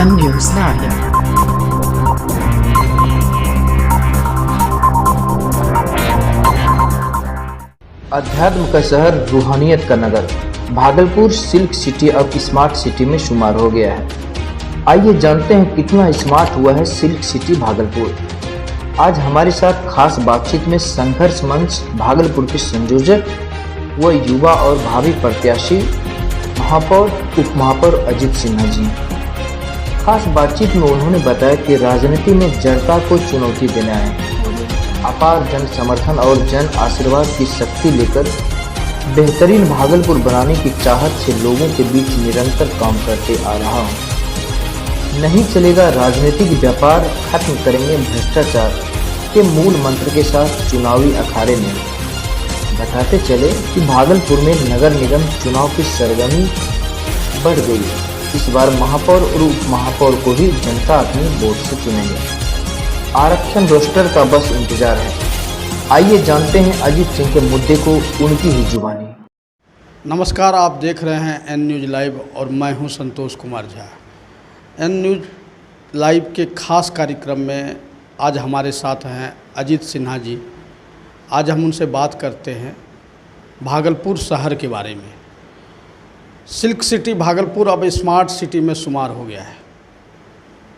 N news live. अध्यात्म का शहर, रूहानियत का नगर, भागलपुर सिल्क सिटी अब स्मार्ट सिटी में शुमार हो गया है। आइए जानते हैं कितना स्मार्ट हुआ है सिल्क सिटी भागलपुर। आज हमारे साथ खास बातचीत में संघर्ष मंच भागलपुर के संयोजक व युवा और भावी प्रत्याशी महापौर उप महापौर अजीत सिन्हा जी। खास बातचीत में उन्होंने बताया कि राजनीति में जड़ता को चुनौती देना है, अपार जन समर्थन और जन आशीर्वाद की शक्ति लेकर बेहतरीन भागलपुर बनाने की चाहत से लोगों के बीच निरंतर काम करते आ रहा हूँ। नहीं चलेगा राजनीतिक व्यापार, खत्म करेंगे भ्रष्टाचार के मूल मंत्र के साथ चुनावी अखाड़े में बताते चले कि भागलपुर में नगर निगम चुनाव की सरगर्मी बढ़ गई है। इस बार महापौर और उप महापौर को भी जनता अपनी वोट से चुनेंगे। आरक्षण रोस्टर का बस इंतजार है। आइए जानते हैं अजीत सिंह के मुद्दे को उनकी ही जुबानी। नमस्कार, आप देख रहे हैं एन न्यूज लाइव और मैं हूं Santosh Kumar Jha. N news live के खास कार्यक्रम में आज हमारे साथ हैं अजीत सिन्हा जी। आज हम उनसे बात करते हैं भागलपुर शहर के बारे में। सिल्क सिटी भागलपुर अब स्मार्ट सिटी में शुमार हो गया है।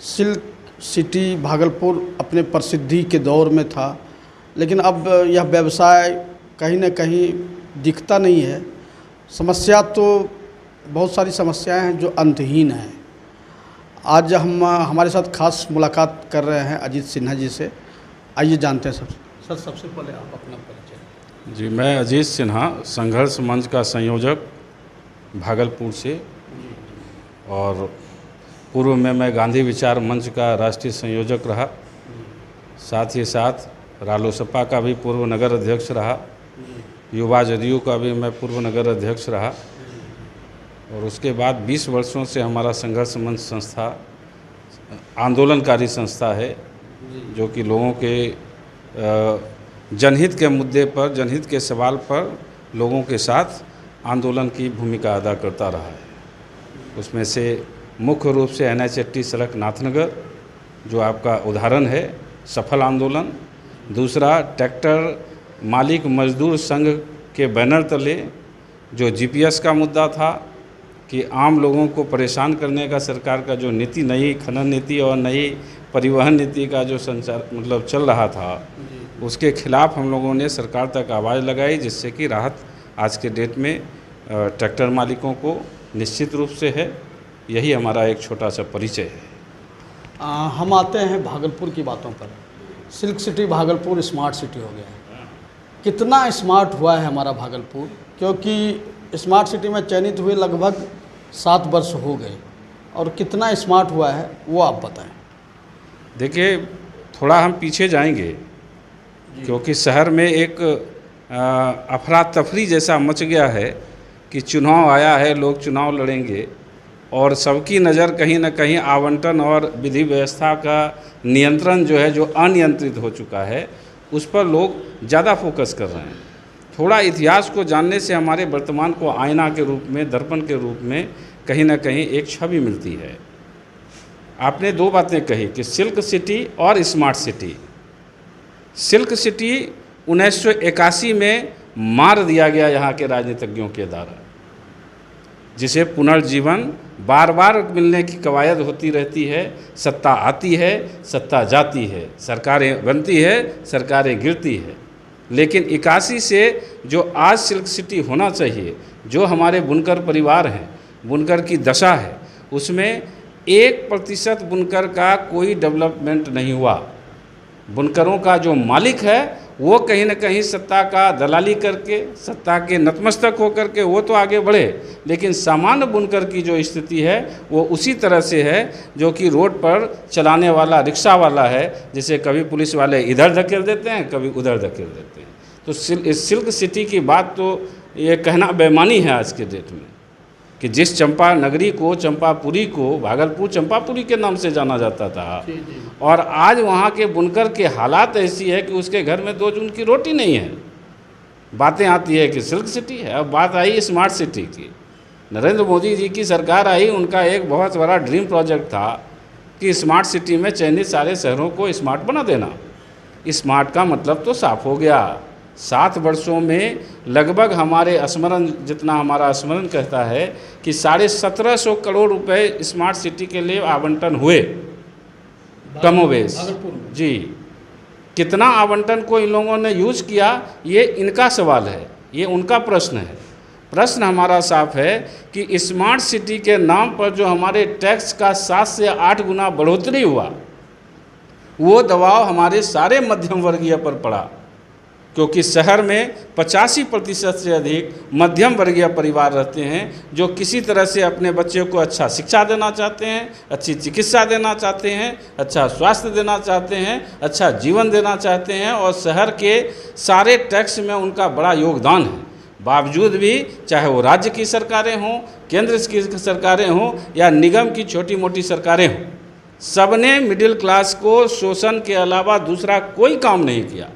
सिल्क सिटी भागलपुर अपने प्रसिद्धि के दौर में था, लेकिन अब यह व्यवसाय कहीं न कहीं दिखता नहीं है। समस्या तो बहुत सारी समस्याएं हैं जो अंतहीन हैं। आज हम हमारे साथ खास मुलाकात कर रहे हैं अजीत सिन्हा जी से। आइए जानते हैं सर सबसे पहले आप अपना परिचय। जी, मैं अजीत सिन्हा, संघर्ष मंच का संयोजक भागलपुर से, और पूर्व में मैं गांधी विचार मंच का राष्ट्रीय संयोजक रहा। साथ ही साथ रालोसपा का भी पूर्व नगर अध्यक्ष रहा। युवा जदयू का भी मैं पूर्व नगर अध्यक्ष रहा। और उसके बाद 20 वर्षों से हमारा संघर्ष मंच संस्था आंदोलनकारी संस्था है, जो कि लोगों के जनहित के मुद्दे पर, जनहित के सवाल पर लोगों के साथ आंदोलन की भूमिका अदा करता रहा है। उसमें से मुख्य रूप से NH80 सड़क नाथनगर, जो आपका उदाहरण है, सफल आंदोलन। दूसरा, ट्रैक्टर मालिक मजदूर संघ के बैनर तले जो GPS का मुद्दा था कि आम लोगों को परेशान करने का सरकार का जो नीति, नई खनन नीति और नई परिवहन नीति का जो संचार चल रहा था, उसके खिलाफ हम लोगों ने सरकार तक आवाज़ लगाई, जिससे कि राहत आज के डेट में ट्रैक्टर मालिकों को निश्चित रूप से है। यही हमारा एक छोटा सा परिचय है। हम आते हैं भागलपुर की बातों पर। Silk city Bhagalpur smart city हो गया है। कितना स्मार्ट हुआ है हमारा भागलपुर, क्योंकि स्मार्ट सिटी में चयनित हुए लगभग 7 वर्ष हो गए, और कितना स्मार्ट हुआ है वो आप बताएं। देखिए, थोड़ा हम पीछे जाएंगे, क्योंकि शहर में एक अफरा तफरी जैसा मच गया है कि चुनाव आया है, लोग चुनाव लड़ेंगे, और सबकी नज़र कहीं ना कहीं आवंटन और विधि व्यवस्था का नियंत्रण जो है, जो अनियंत्रित हो चुका है, उस पर लोग ज़्यादा फोकस कर रहे हैं। थोड़ा इतिहास को जानने से हमारे वर्तमान को आईना के रूप में, दर्पण के रूप में कहीं ना कहीं एक छवि मिलती है। आपने 2 बातें कही कि सिल्क सिटी और स्मार्ट सिटी। सिल्क सिटी 1981 में मार दिया गया यहाँ के राजनीतिज्ञों के द्वारा, जिसे पुनर्जीवन बार बार मिलने की कवायद होती रहती है। सत्ता आती है, सत्ता जाती है, सरकारें बनती है, सरकारें गिरती है। लेकिन 81 से जो आज सिल्क सिटी होना चाहिए, जो हमारे बुनकर परिवार हैं, बुनकर की दशा है, उसमें 1% बुनकर का कोई डेवलपमेंट नहीं हुआ। बुनकरों का जो मालिक है वो कहीं ना कहीं सत्ता का दलाली करके, सत्ता के नतमस्तक होकर के वो तो आगे बढ़े, लेकिन सामान्य बुनकर की जो स्थिति है वो उसी तरह से है जो कि रोड पर चलाने वाला रिक्शा वाला है, जिसे कभी पुलिस वाले इधर धकेल देते हैं, कभी उधर धकेल देते हैं। तो सिल्क सिटी की बात तो ये कहना बेईमानी है आज के डेट में, कि जिस चंपा नगरी को, चंपापुरी को, भागलपुर चंपापुरी के नाम से जाना जाता था, और आज वहाँ के बुनकर के हालात ऐसी है कि उसके घर में 2 जून की रोटी नहीं है। बातें आती है कि सिल्क सिटी है। अब बात आई स्मार्ट सिटी की। नरेंद्र मोदी जी की सरकार आई, उनका एक बहुत बड़ा ड्रीम प्रोजेक्ट था कि स्मार्ट सिटी में चयनित सारे शहरों को स्मार्ट बना देना। स्मार्ट का मतलब तो साफ हो गया। 7 वर्षों में लगभग हमारे स्मरण, जितना हमारा स्मरण कहता है कि 1750 करोड़ रुपए स्मार्ट सिटी के लिए आवंटन हुए कमोवेश। जी, कितना आवंटन को इन लोगों ने यूज किया ये इनका सवाल है, ये उनका प्रश्न है। प्रश्न हमारा साफ है कि स्मार्ट सिटी के नाम पर जो हमारे टैक्स का 7 से 8 गुना बढ़ोतरी हुआ, वो दबाव हमारे सारे मध्यम वर्गीय पर पड़ा, क्योंकि शहर में 85% से अधिक मध्यम वर्गीय परिवार रहते हैं जो किसी तरह से अपने बच्चे को अच्छा शिक्षा देना चाहते हैं, अच्छी चिकित्सा देना चाहते हैं, अच्छा स्वास्थ्य देना चाहते हैं, अच्छा जीवन देना चाहते हैं, और शहर के सारे टैक्स में उनका बड़ा योगदान है। बावजूद भी चाहे वो राज्य की सरकारें हों, केंद्र की सरकारें हों या निगम की छोटी मोटी सरकारें हों, सबने मिडिल क्लास को शोषण के अलावा दूसरा कोई काम नहीं किया।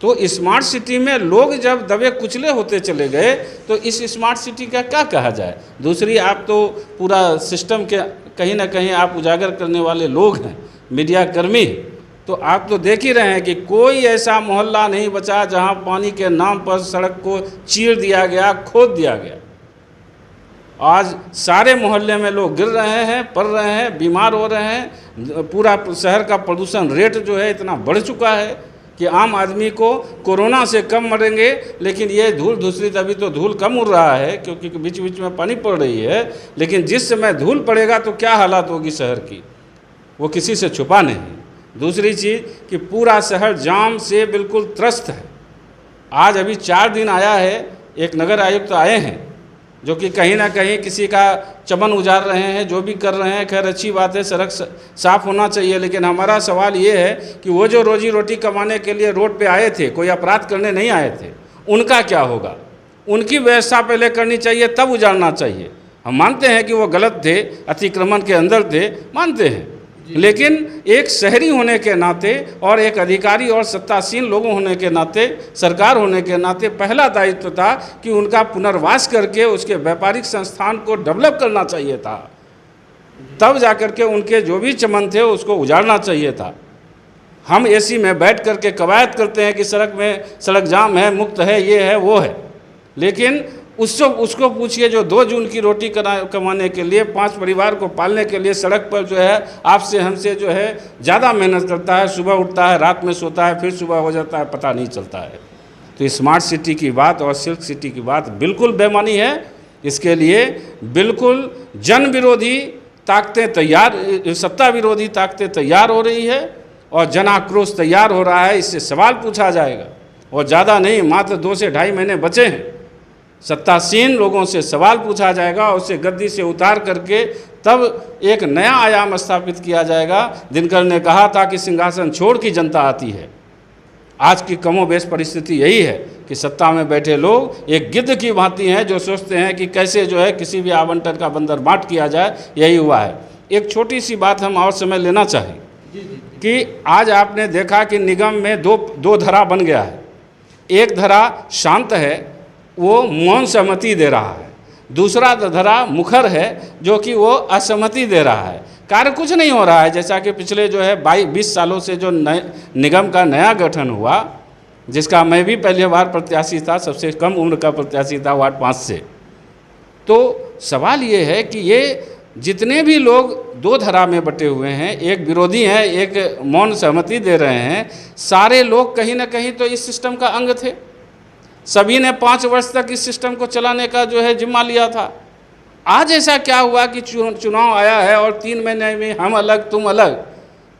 तो स्मार्ट सिटी में लोग जब दबे कुचले होते चले गए तो इस स्मार्ट सिटी का क्या कहा जाए। दूसरी, आप तो पूरा सिस्टम के कहीं ना कहीं आप उजागर करने वाले लोग हैं, मीडिया कर्मी, तो आप तो देख ही रहे हैं कि कोई ऐसा मोहल्ला नहीं बचा जहां पानी के नाम पर सड़क को चीर दिया गया, खोद दिया गया। आज सारे मोहल्ले में लोग गिर रहे हैं, पड़ रहे हैं, बीमार हो रहे हैं। पूरा शहर का प्रदूषण रेट जो है इतना बढ़ चुका है कि आम आदमी को कोरोना से कम मरेंगे, लेकिन ये धूल धूसरित, अभी तो धूल कम उड़ रहा है क्योंकि बीच बीच में पानी पड़ रही है, लेकिन जिस समय धूल पड़ेगा तो क्या हालत होगी शहर की, वो किसी से छुपा नहीं। दूसरी चीज़ कि पूरा शहर जाम से बिल्कुल त्रस्त है। आज अभी 4 दिन आया है, एक नगर आयुक्त आए हैं जो कि कहीं ना कहीं किसी का चमन उजाड़ रहे हैं, जो भी कर रहे हैं, खैर अच्छी बात है, सड़क साफ़ होना चाहिए। लेकिन हमारा सवाल ये है कि वो जो रोजी रोटी कमाने के लिए रोड पे आए थे, कोई अपराध करने नहीं आए थे, उनका क्या होगा? उनकी व्यवस्था पहले करनी चाहिए, तब उजाड़ना चाहिए। हम मानते हैं कि वो गलत थे, अतिक्रमण के अंदर थे, मानते हैं, लेकिन एक शहरी होने के नाते और एक अधिकारी और सत्तासीन लोगों होने के नाते, सरकार होने के नाते पहला दायित्व था कि उनका पुनर्वास करके उसके व्यापारिक संस्थान को डेवलप करना चाहिए था। तब जाकर के उनके जो भी चमन थे उसको उजाड़ना चाहिए था। हम एसी में बैठ करके कवायद करते हैं कि सड़क जाम है, मुक्त है, ये है, वो है, लेकिन उसको पूछिए जो 2 जून की रोटी कमाने के लिए, 5 परिवार को पालने के लिए सड़क पर जो है आपसे हमसे जो है ज़्यादा मेहनत करता है, सुबह उठता है, रात में सोता है, फिर सुबह हो जाता है, पता नहीं चलता है। तो स्मार्ट सिटी की बात और सिल्क सिटी की बात बिल्कुल बेमानी है। इसके लिए बिल्कुल जन विरोधी ताकतें तैयार, सत्ता विरोधी ताकतें तैयार हो रही है और जन आक्रोश तैयार हो रहा है। इससे सवाल पूछा जाएगा और ज़्यादा नहीं, मात्र 2 से ढाई महीने बचे हैं। सत्तासीन लोगों से सवाल पूछा जाएगा और उसे गद्दी से उतार करके तब एक नया आयाम स्थापित किया जाएगा। दिनकर ने कहा था कि सिंहासन छोड़ की जनता आती है। आज की कमोबेश परिस्थिति यही है कि सत्ता में बैठे लोग एक गिद्ध की भांति हैं जो सोचते हैं कि कैसे जो है किसी भी आवंटन का बंदरबाट किया जाए। यही हुआ है। एक छोटी सी बात हम और समय लेना चाहें कि आज आपने देखा कि निगम में दो धरा बन गया है। एक धरा शांत है, वो मौन सहमति दे रहा है। दूसरा धरा मुखर है जो कि वो असहमति दे रहा है। कार्य कुछ नहीं हो रहा है। जैसा कि पिछले जो है 20 सालों से जो निगम का नया गठन हुआ, जिसका मैं भी पहली बार प्रत्याशी था, सबसे कम उम्र का प्रत्याशी था वार्ड 5 से। तो सवाल ये है कि ये जितने भी लोग 2 धरा में बटे हुए हैं, एक विरोधी हैं, एक मौन सहमति दे रहे हैं, सारे लोग कहीं ना कहीं तो इस सिस्टम का अंग थे। सभी ने 5 वर्ष तक इस सिस्टम को चलाने का जो है जिम्मा लिया था। आज ऐसा क्या हुआ कि चुनाव आया है और 3 महीने में हम अलग तुम अलग,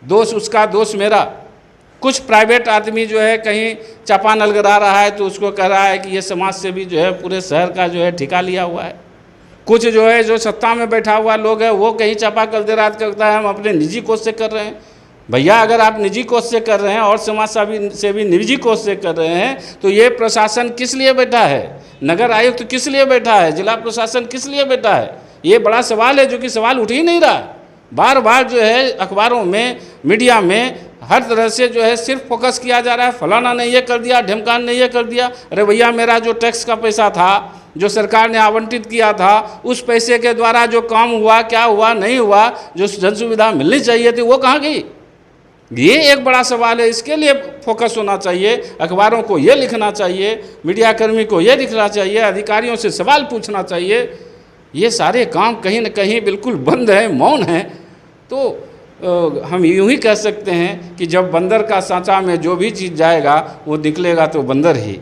दोष उसका दोष मेरा। कुछ प्राइवेट आदमी जो है कहीं चापानल गिरा रहा है तो उसको कह रहा है कि ये समाज से भी जो है पूरे शहर का जो है ठिका लिया हुआ है। कुछ जो है जो सत्ता में बैठा हुआ लोग है वो कहीं चापाकल दे रात करता है हम अपने निजी कोष से कर रहे हैं। भैया, अगर आप निजी कोष से कर रहे हैं और समाज से भी निजी कोष से कर रहे हैं तो ये प्रशासन किस लिए बैठा है? नगर आयुक्त किस लिए बैठा है? जिला प्रशासन किस लिए बैठा है? ये बड़ा सवाल है जो कि सवाल उठ ही नहीं रहा। बार बार जो है अखबारों में, मीडिया में हर तरह से जो है सिर्फ फोकस किया जा रहा है, फलाना ने ये कर दिया, ढमकान ने ये कर दिया। अरे भैया, मेरा जो टैक्स का पैसा था जो सरकार ने आवंटित किया था, उस पैसे के द्वारा जो काम हुआ, क्या हुआ, नहीं हुआ, जो जन सुविधा मिलनी चाहिए थी, वो कहाँ गई? ये एक बड़ा सवाल है। इसके लिए फोकस होना चाहिए। अखबारों को ये लिखना चाहिए, मीडियाकर्मी को ये लिखना चाहिए, अधिकारियों से सवाल पूछना चाहिए। ये सारे काम कहीं न कहीं बिल्कुल बंद हैं, मौन हैं। तो हम यूँ ही कह सकते हैं कि जब बंदर का सांचा में जो भी चीज़ जाएगा वो निकलेगा तो बंदर ही।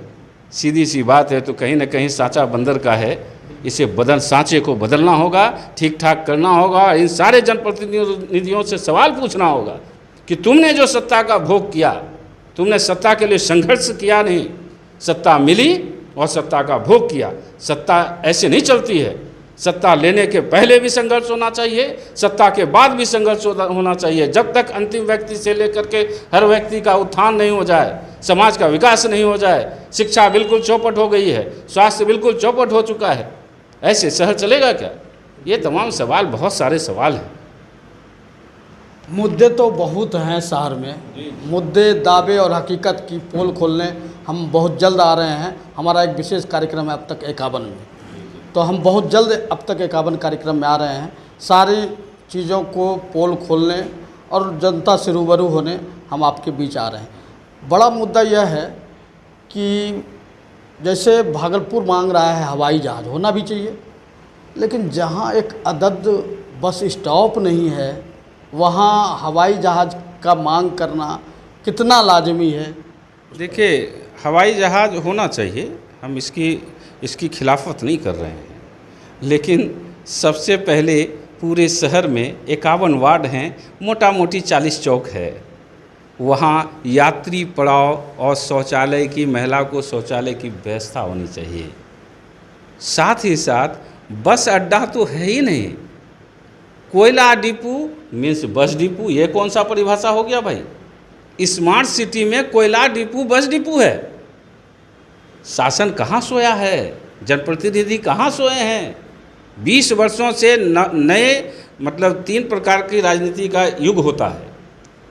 सीधी सी बात है। तो कहीं न कहीं सांचा बंदर का है। इसे सांचे को बदलना होगा, ठीक ठाक करना होगा। इन सारे जनप्रतिनिधियों से सवाल पूछना होगा कि तुमने जो सत्ता का भोग किया, तुमने सत्ता के लिए संघर्ष किया नहीं, सत्ता मिली और सत्ता का भोग किया। सत्ता ऐसे नहीं चलती है। सत्ता लेने के पहले भी संघर्ष होना चाहिए, सत्ता के बाद भी संघर्ष होना चाहिए। जब तक अंतिम व्यक्ति से लेकर के हर व्यक्ति का उत्थान नहीं हो जाए, समाज का विकास नहीं हो जाए, शिक्षा बिल्कुल चौपट हो गई है, स्वास्थ्य बिल्कुल चौपट हो चुका है, ऐसे शहर चलेगा क्या? ये तमाम सवाल, बहुत सारे सवाल हैं। मुद्दे तो बहुत हैं शहर में। मुद्दे, दावे और हकीकत की पोल खोलने हम बहुत जल्द आ रहे हैं। हमारा एक विशेष कार्यक्रम है अब तक 51 में, तो हम बहुत जल्द अब तक 51 कार्यक्रम में आ रहे हैं। सारी चीज़ों को पोल खोलने और जनता से रूबरू होने हम आपके बीच आ रहे हैं। बड़ा मुद्दा यह है कि जैसे भागलपुर मांग रहा है हवाई जहाज़, होना भी चाहिए, लेकिन जहाँ एक अदद बस स्टॉप नहीं है वहाँ हवाई जहाज़ का मांग करना कितना लाजमी है? देखिए, हवाई जहाज़ होना चाहिए, हम इसकी खिलाफत नहीं कर रहे हैं, लेकिन सबसे पहले पूरे शहर में 51 वार्ड हैं, मोटा मोटी 40 चौक है। वहाँ यात्री पड़ाव और शौचालय की, महिला को शौचालय की व्यवस्था होनी चाहिए। साथ ही साथ बस अड्डा तो है ही नहीं। कोयला डिपो मीन्स बस डिपो, ये कौन सा परिभाषा हो गया भाई? स्मार्ट सिटी में कोयला डिपो बस डिपो है। शासन कहाँ सोया है? जनप्रतिनिधि कहाँ सोए हैं? 20 वर्षों से नए मतलब 3 प्रकार की राजनीति का युग होता है।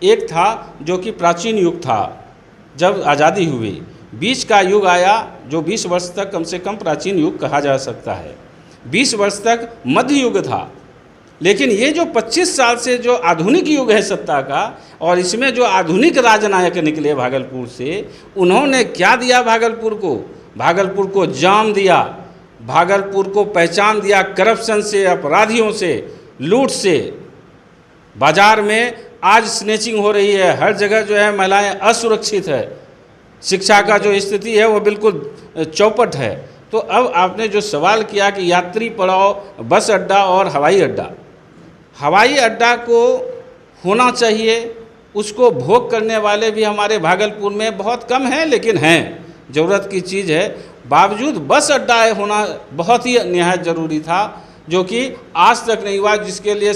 एक था जो कि प्राचीन युग था, जब आज़ादी हुई। बीच का युग आया जो 20 वर्ष तक कम से कम प्राचीन युग कहा जा सकता है। 20 वर्ष तक मध्य युग था। लेकिन ये जो 25 साल से जो आधुनिक युग है सत्ता का, और इसमें जो आधुनिक राजनायक निकले भागलपुर से, उन्होंने क्या दिया भागलपुर को? भागलपुर को जाम दिया, भागलपुर को पहचान दिया करप्शन से, अपराधियों से, लूट से। बाजार में आज स्नेचिंग हो रही है, हर जगह जो है महिलाएं असुरक्षित है, शिक्षा का जो स्थिति है वो बिल्कुल चौपट है। तो अब आपने जो सवाल किया कि यात्री पड़ाव, बस अड्डा और हवाई अड्डा, हवाई अड्डा को होना चाहिए। उसको भोग करने वाले भी हमारे भागलपुर में बहुत कम हैं, लेकिन हैं, ज़रूरत की चीज़ है। बावजूद बस अड्डा होना बहुत ही निहायत ज़रूरी था, जो कि आज तक नहीं हुआ, जिसके लिए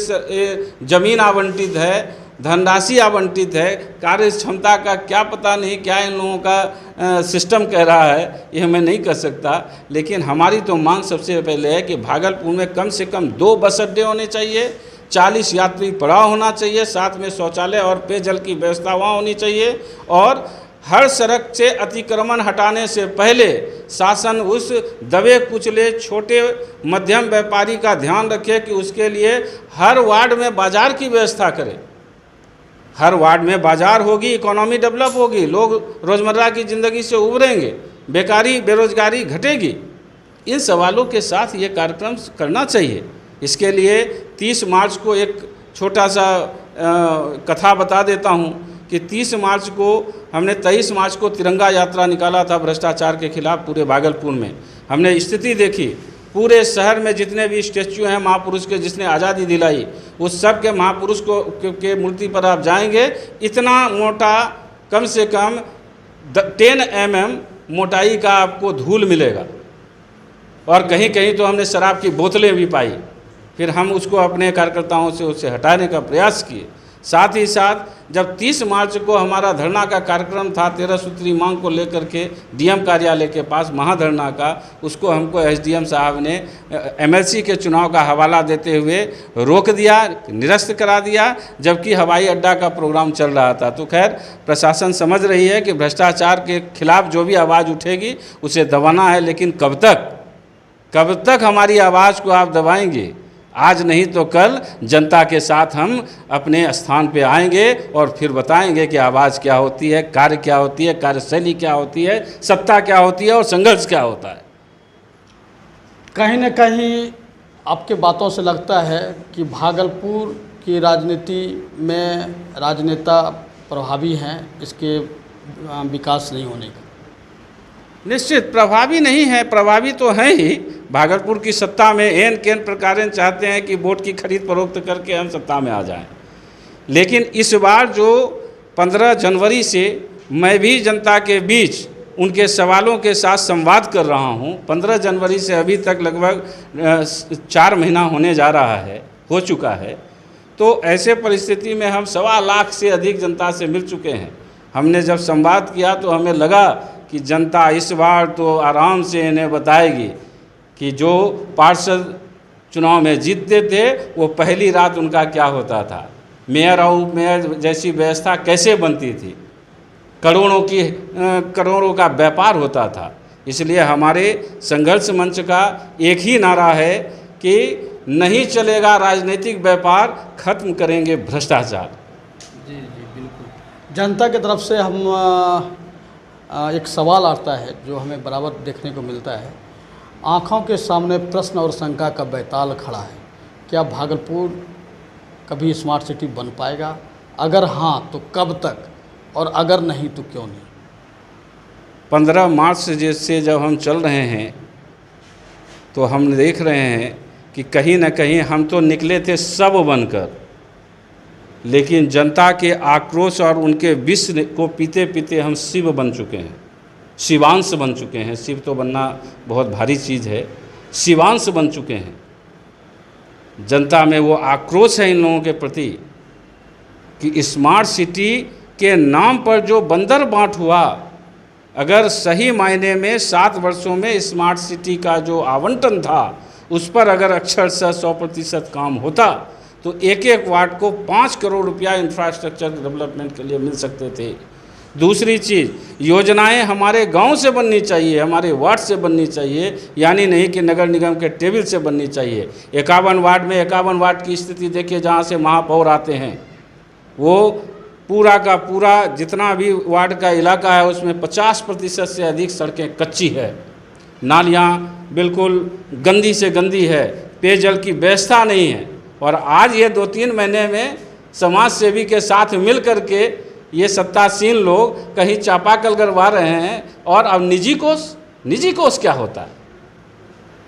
ज़मीन आवंटित है, धनराशि आवंटित है, कार्य क्षमता का क्या पता नहीं, क्या इन लोगों का सिस्टम कह रहा है, ये मैं नहीं कह सकता। लेकिन हमारी तो मांग सबसे पहले है कि भागलपुर में कम से कम 2 बस अड्डे होने चाहिए, 40 यात्री पड़ाव होना चाहिए, साथ में शौचालय और पेयजल की व्यवस्था वहाँ होनी चाहिए। और हर सड़क से अतिक्रमण हटाने से पहले शासन उस दबे कुचले छोटे मध्यम व्यापारी का ध्यान रखे कि उसके लिए हर वार्ड में बाज़ार की व्यवस्था करे। हर वार्ड में बाज़ार होगी, इकोनॉमी डेवलप होगी, लोग रोज़मर्रा की ज़िंदगी से उभरेंगे, बेकारी बेरोज़गारी घटेगी। इन सवालों के साथ ये कार्यक्रम करना चाहिए। इसके लिए 30 मार्च को एक छोटा सा कथा बता देता हूँ कि 30 मार्च को हमने 23 मार्च को तिरंगा यात्रा निकाला था भ्रष्टाचार के खिलाफ पूरे भागलपुर में। हमने स्थिति देखी, पूरे शहर में जितने भी स्टैच्यू हैं महापुरुष के जिसने आज़ादी दिलाई, उस सब के महापुरुष को के मूर्ति पर आप जाएंगे, इतना मोटा कम से कम 10 mm मोटाई का आपको धूल मिलेगा। और कहीं कहीं तो हमने शराब की बोतलें भी पाई। फिर हम उसको अपने कार्यकर्ताओं से उससे हटाने का प्रयास किए। साथ ही साथ जब 30 मार्च को हमारा धरना का कार्यक्रम था 13 सूत्री मांग को लेकर के डीएम कार्यालय के पास महाधरना का, उसको हमको एसडीएम साहब ने एमएलसी के चुनाव का हवाला देते हुए रोक दिया, निरस्त करा दिया, जबकि हवाई अड्डा का प्रोग्राम चल रहा था। तो खैर प्रशासन समझ रही है कि भ्रष्टाचार के खिलाफ जो भी आवाज़ उठेगी उसे दबाना है, लेकिन कब तक? कब तक हमारी आवाज़ को आप दबाएंगे? आज नहीं तो कल जनता के साथ हम अपने स्थान पे आएंगे और फिर बताएंगे कि आवाज़ क्या होती है, कार्य क्या होती है, कार्यशैली क्या होती है, सत्ता क्या होती है और संघर्ष क्या होता है। कहीं न कहीं आपके बातों से लगता है कि भागलपुर की राजनीति में राजनेता प्रभावी हैं इसके विकास नहीं होने का। निश्चित प्रभावी नहीं है, प्रभावी तो हैं ही। भागलपुर की सत्ता में एन केन प्रकार चाहते हैं कि वोट की खरीद फरोख्त करके हम सत्ता में आ जाएं। लेकिन इस बार जो 15 जनवरी से मैं भी जनता के बीच उनके सवालों के साथ संवाद कर रहा हूं। 15 जनवरी से अभी तक लगभग 4 महीना होने जा रहा है, हो चुका है। तो ऐसे परिस्थिति में हम 1.25 लाख से अधिक जनता से मिल चुके हैं। हमने जब संवाद किया तो हमें लगा कि जनता इस बार तो आराम से इन्हें बताएगी कि जो पार्षद चुनाव में जीतते थे वो पहली रात उनका क्या होता था, मेयर और उप मेयर जैसी व्यवस्था कैसे बनती थी, करोड़ों का व्यापार होता था। इसलिए हमारे संघर्ष मंच का एक ही नारा है कि नहीं चलेगा राजनीतिक व्यापार, खत्म करेंगे भ्रष्टाचार। जी बिल्कुल। जनता की तरफ से हम एक सवाल आता है जो हमें बराबर देखने को मिलता है। आँखों के सामने प्रश्न और शंका का बैताल खड़ा है। क्या भागलपुर कभी स्मार्ट सिटी बन पाएगा? अगर हाँ तो कब तक, और अगर नहीं तो क्यों नहीं? 15 मार्च से जब हम चल रहे हैं तो हम देख रहे हैं कि कहीं न कहीं हम तो निकले थे सब बनकर, लेकिन जनता के आक्रोश और उनके विष को पीते पीते हम शिव बन चुके हैं, शिवांश बन चुके हैं। शिव तो बनना बहुत भारी चीज़ है, शिवांश बन चुके हैं। जनता में वो आक्रोश है इन लोगों के प्रति कि स्मार्ट सिटी के नाम पर जो बंदर बांट हुआ, अगर सही मायने में 7 वर्षों में स्मार्ट सिटी का जो आवंटन था उस पर अगर अक्षरशः 100% काम होता तो एक एक वार्ड को 5 करोड़ रुपया इंफ्रास्ट्रक्चर डेवलपमेंट के लिए मिल सकते थे। दूसरी चीज़, योजनाएं हमारे गांव से बननी चाहिए, हमारे वार्ड से बननी चाहिए, यानी नहीं कि नगर निगम के टेबल से बननी चाहिए। 51 वार्ड में 51 वार्ड की स्थिति देखिए, जहाँ से महापौर आते हैं वो पूरा का पूरा जितना भी वार्ड का इलाका है उसमें 50% से अधिक सड़कें कच्ची है, नालियाँ बिल्कुल गंदी से गंदी है, पेयजल की व्यवस्था नहीं है। और आज ये 2-3 महीने में समाज सेवी के साथ मिल कर के ये सत्तासीन लोग कहीं चापाकल गड़वा रहे हैं। और अब निजी कोष क्या होता है,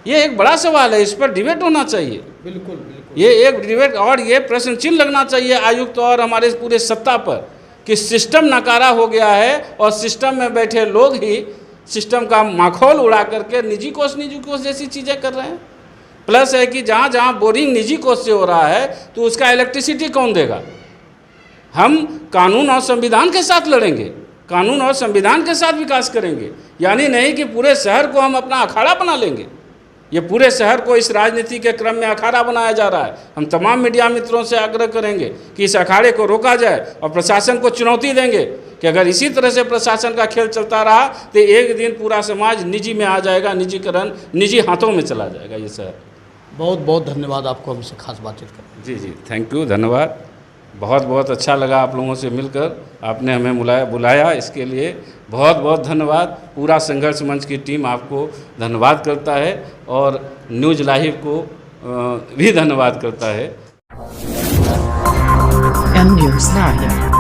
ये एक बड़ा सवाल है, इस पर डिबेट होना चाहिए। बिल्कुल। ये एक डिबेट और ये प्रश्न चिन्ह लगना चाहिए आयुक्त और हमारे पूरे सत्ता पर कि सिस्टम नकारा हो गया है और सिस्टम में बैठे लोग ही सिस्टम का माखौल उड़ा करके निजी कोष जैसी चीज़ें कर रहे हैं। प्लस है कि जहाँ जहाँ बोरिंग निजी कोष से हो रहा है तो उसका इलेक्ट्रिसिटी कौन देगा? हम कानून और संविधान के साथ लड़ेंगे, कानून और संविधान के साथ विकास करेंगे, यानी नहीं कि पूरे शहर को हम अपना अखाड़ा बना लेंगे। ये पूरे शहर को इस राजनीति के क्रम में अखाड़ा बनाया जा रहा है। हम तमाम मीडिया मित्रों से आग्रह करेंगे कि इस अखाड़े को रोका जाए और प्रशासन को चुनौती देंगे कि अगर इसी तरह से प्रशासन का खेल चलता रहा तो एक दिन पूरा समाज निजी में आ जाएगा, निजीकरण निजी हाथों में चला जाएगा ये शहर। बहुत बहुत धन्यवाद आपको हमसे खास बातचीत करने। जी थैंक यू, धन्यवाद। बहुत अच्छा लगा आप लोगों से मिलकर, आपने हमें बुलाया, इसके लिए बहुत बहुत धन्यवाद। पूरा संघर्ष मंच की टीम आपको धन्यवाद करता है और न्यूज़ लाइव को भी धन्यवाद करता है। N News Live।